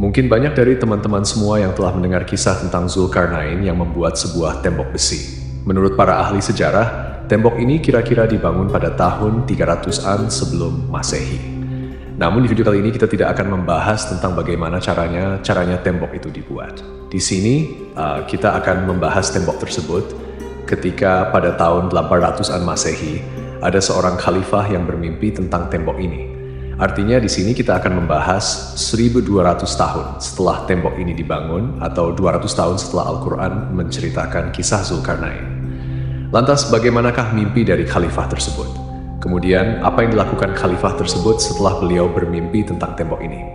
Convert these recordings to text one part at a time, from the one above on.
Mungkin banyak dari teman-teman semua yang telah mendengar kisah tentang Zulkarnain yang membuat sebuah tembok besi. Menurut para ahli sejarah, tembok ini kira-kira dibangun pada tahun 300-an sebelum Masehi. Namun di video kali ini kita tidak akan membahas tentang bagaimana caranya tembok itu dibuat. Di sini kita akan membahas tembok tersebut ketika pada tahun 800-an Masehi ada seorang khalifah yang bermimpi tentang tembok ini. Artinya di sini kita akan membahas 1200 tahun setelah tembok ini dibangun atau 200 tahun setelah Al-Quran menceritakan kisah Zulkarnain. Lantas bagaimanakah mimpi dari khalifah tersebut? Kemudian apa yang dilakukan khalifah tersebut setelah beliau bermimpi tentang tembok ini?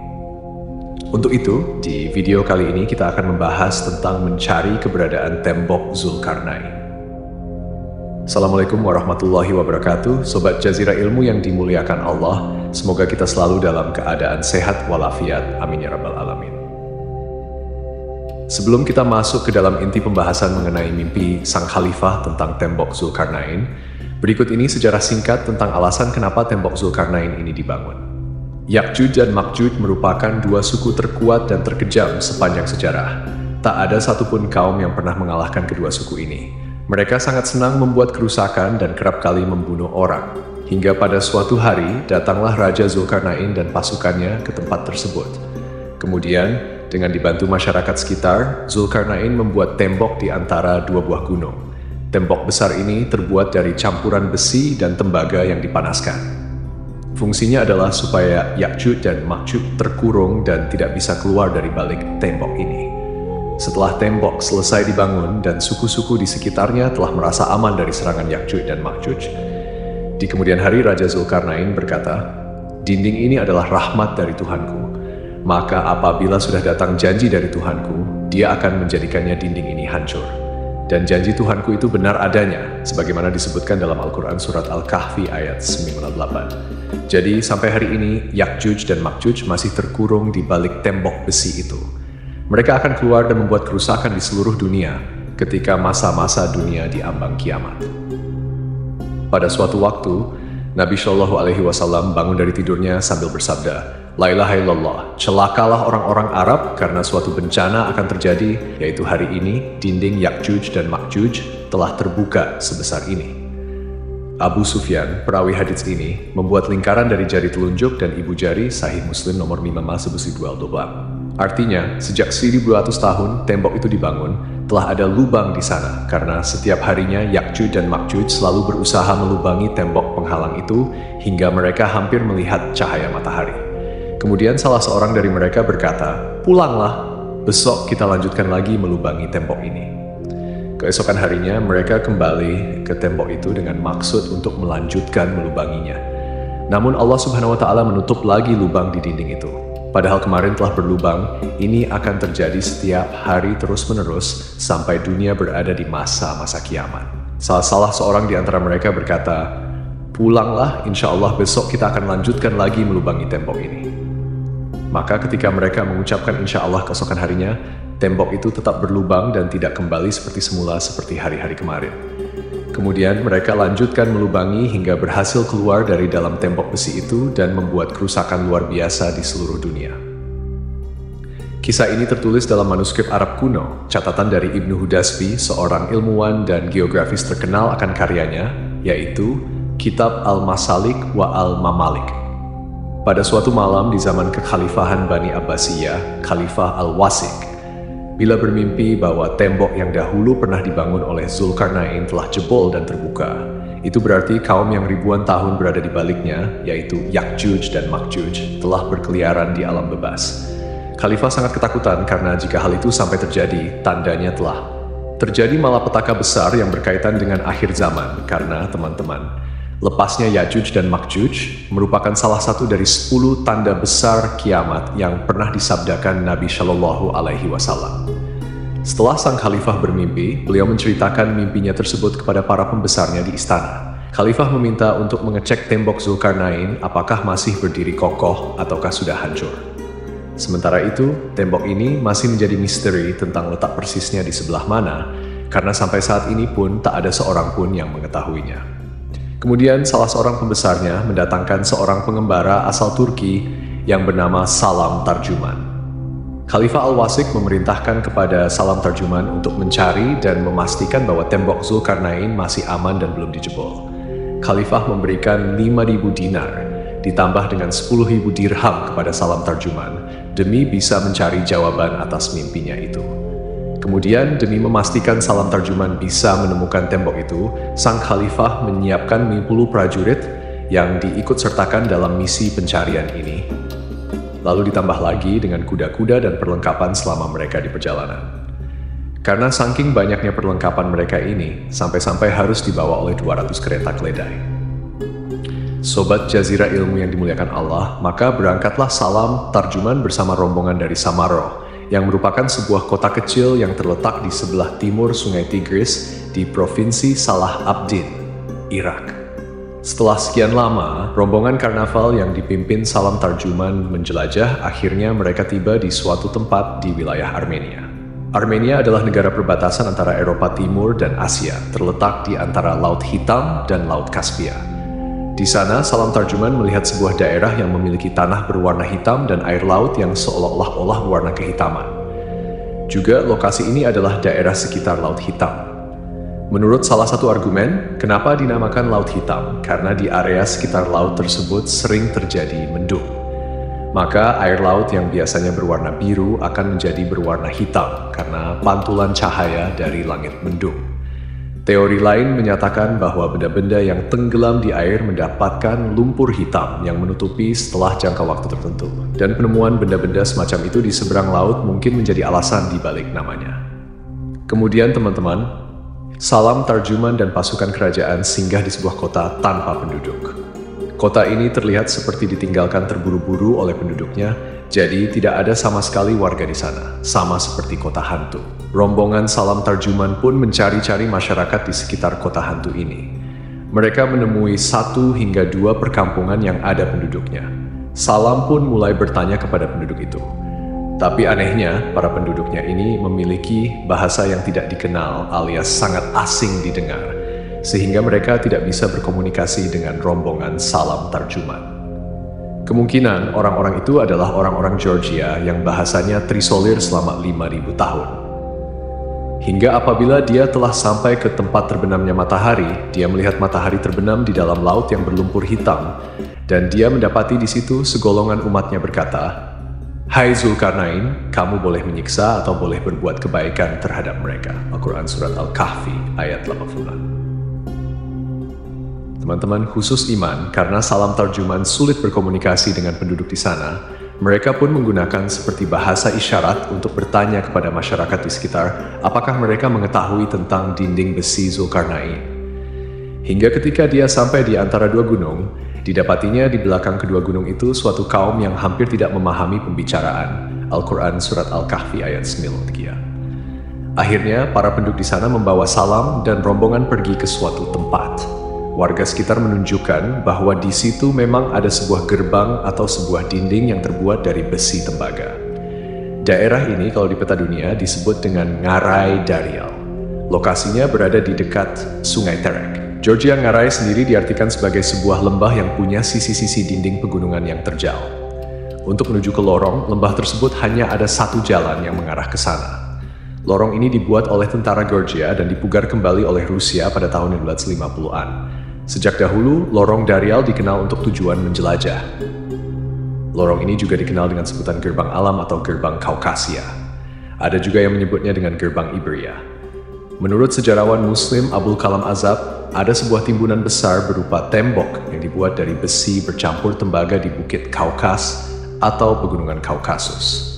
Untuk itu, di video kali ini kita akan membahas tentang mencari keberadaan tembok Zulkarnain. Assalamualaikum warahmatullahi wabarakatuh, Sobat Jazirah Ilmu yang dimuliakan Allah. Semoga kita selalu dalam keadaan sehat walafiat. Amin ya rabbal alamin. Sebelum kita masuk ke dalam inti pembahasan mengenai mimpi sang khalifah tentang tembok Zulkarnain, berikut ini sejarah singkat tentang alasan kenapa tembok Zulkarnain ini dibangun. Ya'juj dan Ma'juj merupakan dua suku terkuat dan terkejam sepanjang sejarah. Tak ada satupun kaum yang pernah mengalahkan kedua suku ini. Mereka sangat senang membuat kerusakan dan kerap kali membunuh orang. Hingga pada suatu hari, datanglah Raja Zulkarnain dan pasukannya ke tempat tersebut. Kemudian, dengan dibantu masyarakat sekitar, Zulkarnain membuat tembok di antara dua buah gunung. Tembok besar ini terbuat dari campuran besi dan tembaga yang dipanaskan. Fungsinya adalah supaya Ya'juj dan Ma'juj terkurung dan tidak bisa keluar dari balik tembok ini. Setelah tembok selesai dibangun dan suku-suku di sekitarnya telah merasa aman dari serangan Ya'juj dan Ma'juj, di kemudian hari Raja Zulkarnain berkata, "Dinding ini adalah rahmat dari Tuhanku. Maka apabila sudah datang janji dari Tuhanku, Dia akan menjadikannya dinding ini hancur. Dan janji Tuhanku itu benar adanya, sebagaimana disebutkan dalam Al-Quran Surat Al-Kahfi ayat 98. Jadi sampai hari ini, Ya'juj dan Ma'juj masih terkurung di balik tembok besi itu. Mereka akan keluar dan membuat kerusakan di seluruh dunia ketika masa-masa dunia diambang kiamat." Pada suatu waktu, Nabi Shallallahu Alaihi Wasallam bangun dari tidurnya sambil bersabda, "La ilaha illallah, celakalah orang-orang Arab karena suatu bencana akan terjadi, yaitu hari ini dinding Ya'juj dan Ma'juj telah terbuka sebesar ini." Abu Sufyan, perawi hadits ini, membuat lingkaran dari jari telunjuk dan ibu jari, Sahih Muslim nomor 5 sebusi 22. Artinya, sejak 1200 tahun tembok itu dibangun, telah ada lubang di sana karena setiap harinya Ya'juj dan Ma'juj selalu berusaha melubangi tembok penghalang itu hingga mereka hampir melihat cahaya matahari. Kemudian salah seorang dari mereka berkata, "Pulanglah, besok kita lanjutkan lagi melubangi tembok ini." Keesokan harinya mereka kembali ke tembok itu dengan maksud untuk melanjutkan melubanginya. Namun Allah Subhanahu wa Ta'ala menutup lagi lubang di dinding itu. Padahal kemarin telah berlubang, ini akan terjadi setiap hari terus-menerus sampai dunia berada di masa-masa kiamat. Salah seorang di antara mereka berkata, "Pulanglah, insya Allah besok kita akan lanjutkan lagi melubangi tembok ini." Maka ketika mereka mengucapkan insya Allah keesokan harinya, tembok itu tetap berlubang dan tidak kembali seperti semula seperti hari-hari kemarin. Kemudian mereka lanjutkan melubangi hingga berhasil keluar dari dalam tembok besi itu dan membuat kerusakan luar biasa di seluruh dunia. Kisah ini tertulis dalam manuskrip Arab kuno, catatan dari Ibnu Hudasbi, seorang ilmuwan dan geografis terkenal akan karyanya, yaitu Kitab Al-Masalik wa Al-Mamalik. Pada suatu malam di zaman kekhalifahan Bani Abbasiyah, Khalifah Al-Wasik, bila bermimpi bahwa tembok yang dahulu pernah dibangun oleh Zulkarnain telah jebol dan terbuka, itu berarti kaum yang ribuan tahun berada di baliknya, yaitu Ya'juj dan Ma'juj, telah berkeliaran di alam bebas. Khalifah sangat ketakutan karena jika hal itu sampai terjadi, tandanya telah terjadi malapetaka besar yang berkaitan dengan akhir zaman, karena teman-teman, lepasnya Ya'juj dan Ma'juj merupakan salah satu dari 10 tanda besar kiamat yang pernah disabdakan Nabi Shallallahu Alaihi Wasallam. Setelah sang khalifah bermimpi, beliau menceritakan mimpinya tersebut kepada para pembesarnya di istana. Khalifah meminta untuk mengecek tembok Zulkarnain apakah masih berdiri kokoh ataukah sudah hancur. Sementara itu, tembok ini masih menjadi misteri tentang letak persisnya di sebelah mana, karena sampai saat ini pun tak ada seorang pun yang mengetahuinya. Kemudian salah seorang pembesarnya mendatangkan seorang pengembara asal Turki yang bernama Salam Tarjuman. Khalifah Al-Wasik memerintahkan kepada Salam Tarjuman untuk mencari dan memastikan bahwa tembok Zulkarnain masih aman dan belum dijebol. Khalifah memberikan 5.000 dinar, ditambah dengan 10.000 dirham kepada Salam Tarjuman, demi bisa mencari jawaban atas mimpinya itu. Kemudian, demi memastikan Salam Tarjuman bisa menemukan tembok itu, sang Khalifah menyiapkan 50 prajurit yang diikutsertakan dalam misi pencarian ini. Lalu ditambah lagi dengan kuda-kuda dan perlengkapan selama mereka di perjalanan. Karena saking banyaknya perlengkapan mereka ini, sampai-sampai harus dibawa oleh 200 kereta keledai. Sobat Jazirah Ilmu yang dimuliakan Allah, maka berangkatlah Salam Tarjuman bersama rombongan dari Samarra, yang merupakan sebuah kota kecil yang terletak di sebelah timur Sungai Tigris di Provinsi Salah Abdin, Irak. Setelah sekian lama, rombongan karnaval yang dipimpin Salam Tarjuman menjelajah, akhirnya mereka tiba di suatu tempat di wilayah Armenia. Armenia adalah negara perbatasan antara Eropa Timur dan Asia, terletak di antara Laut Hitam dan Laut Kaspia. Di sana, Salam Tarjuman melihat sebuah daerah yang memiliki tanah berwarna hitam dan air laut yang seolah-olah warna kehitaman. Juga, lokasi ini adalah daerah sekitar Laut Hitam. Menurut salah satu argumen, kenapa dinamakan Laut Hitam? Karena di area sekitar laut tersebut sering terjadi mendung. Maka, air laut yang biasanya berwarna biru akan menjadi berwarna hitam karena pantulan cahaya dari langit mendung. Teori lain menyatakan bahwa benda-benda yang tenggelam di air mendapatkan lumpur hitam yang menutupi setelah jangka waktu tertentu. Dan penemuan benda-benda semacam itu di seberang laut mungkin menjadi alasan di balik namanya. Kemudian teman-teman, Salam Tarjuman dan pasukan kerajaan singgah di sebuah kota tanpa penduduk. Kota ini terlihat seperti ditinggalkan terburu-buru oleh penduduknya, jadi tidak ada sama sekali warga di sana, sama seperti kota hantu. Rombongan Salam Tarjuman pun mencari-cari masyarakat di sekitar kota hantu ini. Mereka menemui 1 hingga 2 perkampungan yang ada penduduknya. Salam pun mulai bertanya kepada penduduk itu. Tapi anehnya, para penduduknya ini memiliki bahasa yang tidak dikenal alias sangat asing didengar, sehingga mereka tidak bisa berkomunikasi dengan rombongan Salam Tarjuman. Kemungkinan orang-orang itu adalah orang-orang Georgia yang bahasanya trisolir selama 5.000 tahun. Hingga apabila dia telah sampai ke tempat terbenamnya matahari, dia melihat matahari terbenam di dalam laut yang berlumpur hitam, dan dia mendapati di situ segolongan umatnya berkata, "Hai Zulkarnain, kamu boleh menyiksa atau boleh berbuat kebaikan terhadap mereka." Al-Quran Surat Al-Kahfi ayat 80. Teman-teman khusus iman, karena Salam Tarjuman sulit berkomunikasi dengan penduduk di sana, mereka pun menggunakan seperti bahasa isyarat untuk bertanya kepada masyarakat di sekitar apakah mereka mengetahui tentang dinding besi Zulkarnain. Hingga ketika dia sampai di antara 2 gunung, didapatinya di belakang kedua gunung itu suatu kaum yang hampir tidak memahami pembicaraan. Al-Quran Surat Al-Kahfi ayat 9. Akhirnya, para penduduk di sana membawa Salam dan rombongan pergi ke suatu tempat. Warga sekitar menunjukkan bahwa di situ memang ada sebuah gerbang atau sebuah dinding yang terbuat dari besi tembaga. Daerah ini kalau di peta dunia disebut dengan Ngarai Darial. Lokasinya berada di dekat Sungai Terek. Georgia Ngarai sendiri diartikan sebagai sebuah lembah yang punya sisi-sisi dinding pegunungan yang terjal. Untuk menuju ke lorong, lembah tersebut hanya ada 1 jalan yang mengarah ke sana. Lorong ini dibuat oleh tentara Georgia dan dipugar kembali oleh Rusia pada tahun 1950-an. Sejak dahulu, lorong Darial dikenal untuk tujuan menjelajah. Lorong ini juga dikenal dengan sebutan gerbang alam atau gerbang Kaukasia. Ada juga yang menyebutnya dengan gerbang Iberia. Menurut sejarawan Muslim Abul Kalam Azab, ada sebuah timbunan besar berupa tembok yang dibuat dari besi bercampur tembaga di Bukit Kaukas atau Pegunungan Kaukasus.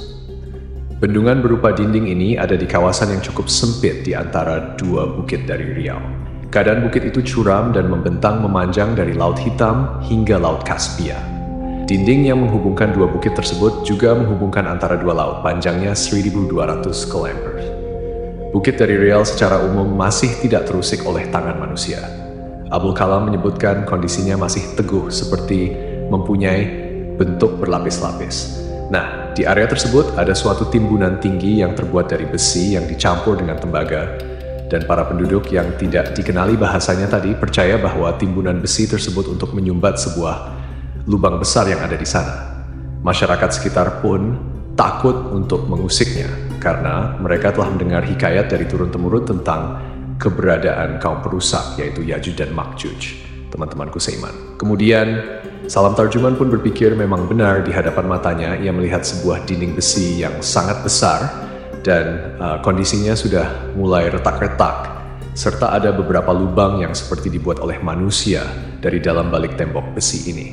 Bendungan berupa dinding ini ada di kawasan yang cukup sempit di antara 2 bukit dari Riau. Keadaan bukit itu curam dan membentang memanjang dari Laut Hitam hingga Laut Kaspia. Dinding yang menghubungkan 2 bukit tersebut juga menghubungkan antara 2 laut, panjangnya 1.200 km. Bukit dari Riau secara umum masih tidak terusik oleh tangan manusia. Abul Kalam menyebutkan kondisinya masih teguh seperti mempunyai bentuk berlapis-lapis. Nah, di area tersebut ada suatu timbunan tinggi yang terbuat dari besi yang dicampur dengan tembaga. Dan para penduduk yang tidak dikenali bahasanya tadi percaya bahwa timbunan besi tersebut untuk menyumbat sebuah lubang besar yang ada di sana. Masyarakat sekitar pun takut untuk mengusiknya karena mereka telah mendengar hikayat dari turun-temurun tentang keberadaan kaum perusak yaitu Ya'juj dan Ma'juj, teman-temanku seiman. Kemudian Salam Tarjuman pun berpikir memang benar di hadapan matanya ia melihat sebuah dinding besi yang sangat besar dan kondisinya sudah mulai retak-retak serta ada beberapa lubang yang seperti dibuat oleh manusia dari dalam balik tembok besi ini.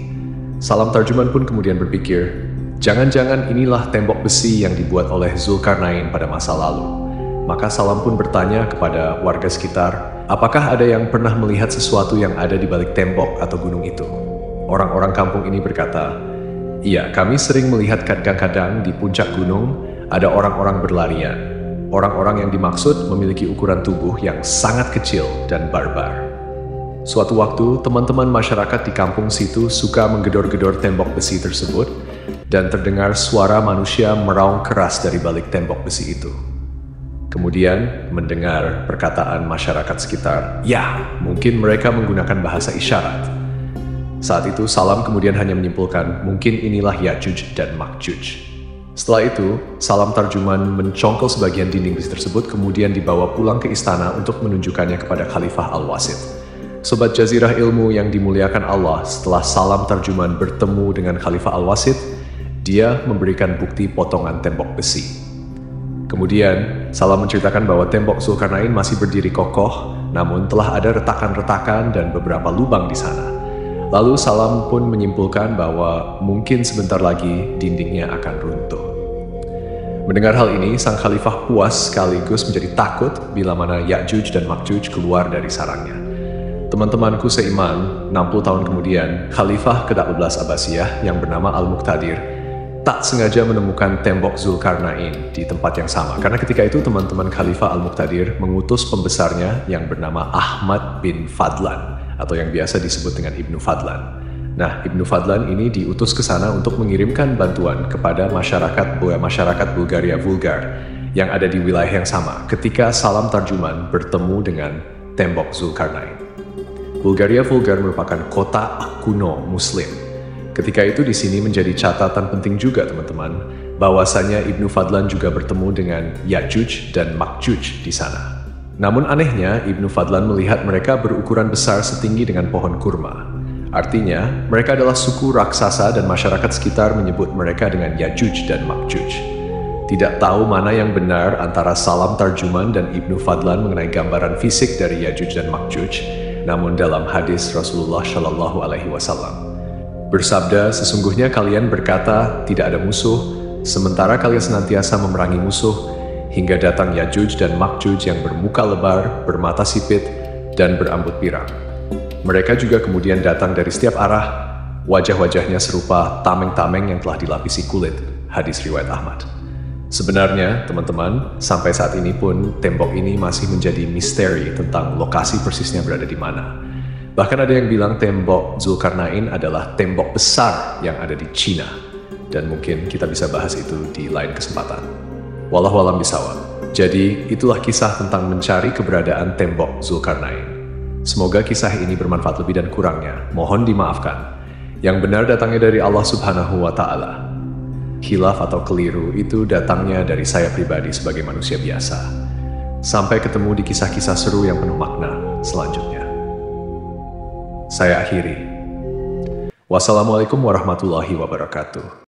Salam Tarjuman pun kemudian berpikir, jangan-jangan inilah tembok besi yang dibuat oleh Zulkarnain pada masa lalu. Maka Salam pun bertanya kepada warga sekitar, apakah ada yang pernah melihat sesuatu yang ada di balik tembok atau gunung itu? Orang-orang kampung ini berkata, iya, kami sering melihat kadang-kadang di puncak gunung ada orang-orang berlarian. Orang-orang yang dimaksud memiliki ukuran tubuh yang sangat kecil dan barbar. Suatu waktu, teman-teman masyarakat di kampung situ suka menggedor-gedor tembok besi tersebut dan terdengar suara manusia meraung keras dari balik tembok besi itu. Kemudian mendengar perkataan masyarakat sekitar, ya, mungkin mereka menggunakan bahasa isyarat. Saat itu Salam kemudian hanya menyimpulkan, mungkin inilah Ya'juj dan Ma'juj. Setelah itu, Salam Tarjuman mencongkel sebagian dinding besi tersebut kemudian dibawa pulang ke istana untuk menunjukkannya kepada Khalifah Al-Wasit. Sobat Jazirah Ilmu yang dimuliakan Allah, setelah Salam Tarjuman bertemu dengan Khalifah Al-Wasit, dia memberikan bukti potongan tembok besi. Kemudian, Salam menceritakan bahwa tembok Zulkarnain masih berdiri kokoh, namun telah ada retakan-retakan dan beberapa lubang di sana. Lalu Salam pun menyimpulkan bahwa mungkin sebentar lagi dindingnya akan runtuh. Mendengar hal ini, sang khalifah puas sekaligus menjadi takut bila mana Ya'juj dan Ma'juj keluar dari sarangnya. Teman-temanku seiman, 60 tahun kemudian, Khalifah ke-12 Abbasiyah yang bernama Al-Muqtadir tak sengaja menemukan tembok Zulkarnain di tempat yang sama. Karena ketika itu teman-teman Khalifah Al-Muqtadir mengutus pembesarnya yang bernama Ahmad bin Fadlan, atau yang biasa disebut dengan Ibnu Fadlan. Nah, Ibnu Fadlan ini diutus ke sana untuk mengirimkan bantuan kepada masyarakat Bulgaria Vulgar yang ada di wilayah yang sama ketika Salam Tarjuman bertemu dengan tembok Zulkarnain. Bulgaria Vulgar merupakan kota kuno Muslim. Ketika itu di sini menjadi catatan penting juga teman-teman, bahwasanya Ibnu Fadlan juga bertemu dengan Ya'juj dan Ma'juj di sana. Namun anehnya, Ibnu Fadlan melihat mereka berukuran besar setinggi dengan pohon kurma. Artinya, mereka adalah suku raksasa dan masyarakat sekitar menyebut mereka dengan Ya'juj dan Ma'juj. Tidak tahu mana yang benar antara Salam Tarjuman dan Ibnu Fadlan mengenai gambaran fisik dari Ya'juj dan Ma'juj, namun dalam hadis Rasulullah Shallallahu Alaihi Wasallam bersabda, sesungguhnya kalian berkata tidak ada musuh, sementara kalian senantiasa memerangi musuh, hingga datang Ya'juj dan Ma'juj yang bermuka lebar, bermata sipit, dan berambut pirang. Mereka juga kemudian datang dari setiap arah, wajah-wajahnya serupa tameng-tameng yang telah dilapisi kulit, hadis riwayat Ahmad. Sebenarnya, teman-teman, sampai saat ini pun tembok ini masih menjadi misteri tentang lokasi persisnya berada di mana. Bahkan ada yang bilang tembok Zulkarnain adalah tembok besar yang ada di Cina. Dan mungkin kita bisa bahas itu di lain kesempatan. Wallahu a'lam bishawab. Jadi, itulah kisah tentang mencari keberadaan tembok Zulkarnain. Semoga kisah ini bermanfaat lebih dan kurangnya. Mohon dimaafkan. Yang benar datangnya dari Allah Subhanahu wa Ta'ala. Khilaf atau keliru itu datangnya dari saya pribadi sebagai manusia biasa. Sampai ketemu di kisah-kisah seru yang penuh makna selanjutnya. Saya akhiri. Wassalamualaikum warahmatullahi wabarakatuh.